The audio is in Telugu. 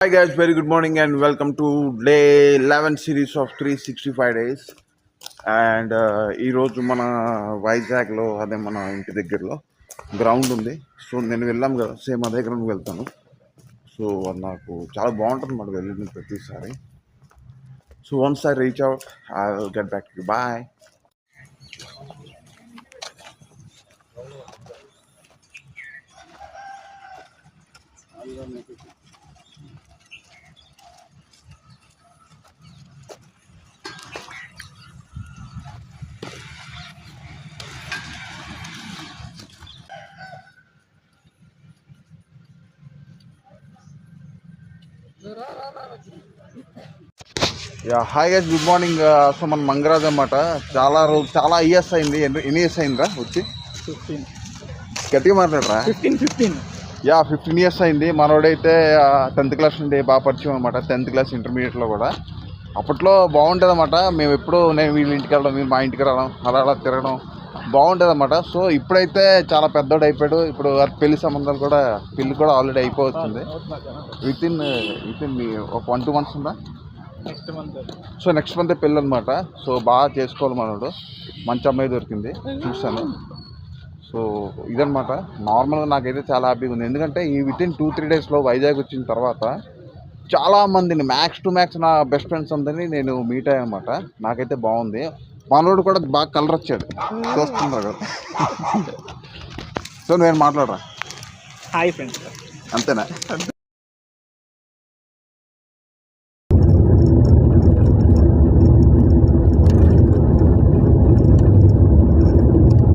Hi guys, very good morning and welcome to day 11 series of 365 days. And ఈరోజు మన వైజాగ్లో అదే మన ఇంటి దగ్గరలో గ్రౌండ్ ఉంది. సో నేను వెళ్ళాం కదా, సేమ్ అదే గ్రౌండ్కి వెళ్తాను. సో అది నాకు చాలా బాగుంటుంది మాట వెళ్ళిన ప్రతిసారి. So once I reach out I will get back to bye. Yeah hi guys, good morning. So మన మంగరాజ్ అన్నమాట. చాలా ఇయర్స్ అయింది. ఎన్ని ఇయర్స్ అయిందిరా వచ్చి? 15. గట్టిగా మాట్లాడరా. 15. యా 15 ఇయర్స్ అయింది. మనోడైతే 10th క్లాస్ నుండి బాగా పరిచయం అనమాట. 10th క్లాస్ ఇంటర్మీడియట్లో కూడా. అప్పట్లో బాగుంటుంది అన్నమాట. మేము ఎప్పుడూ నేను వీళ్ళ ఇంటికి వెళ్ళడం, మీరు మా ఇంటికి రావడం, అలా తిరగడం బాగుంటుంది అన్నమాట. సో ఇప్పుడైతే చాలా పెద్దోడు అయిపోయాడు. ఇప్పుడు పెళ్లి సంబంధాలు కూడా పెళ్లి కూడా ఆల్రెడీ అయిపోతుంది. విత్ ఇన్ ఒక 1-2 months ఉందా? సో నెక్స్ట్ మంత్ పెళ్ళి అనమాట. సో బాగా చేసుకోవాలి మనోడు. మంచి అమ్మాయి దొరికింది, చూస్తాను. సో ఇదనమాట. నార్మల్గా నాకైతే చాలా హ్యాపీగా ఉంది. ఎందుకంటే ఈ విత్ ఇన్ 2-3 daysలో వైజాగ్ వచ్చిన తర్వాత చాలామందిని మ్యాక్స్ టు మ్యాక్స్ నా బెస్ట్ ఫ్రెండ్స్ అందరినీ నేను మీట్ అయ్యాను అనమాట. నాకైతే బాగుంది. మనోడు కూడా బాగా కలర్ వచ్చాడు, చూస్తున్నారు కదా. సో నేను మాట్లాడరా. Hi friends. అంతేనా?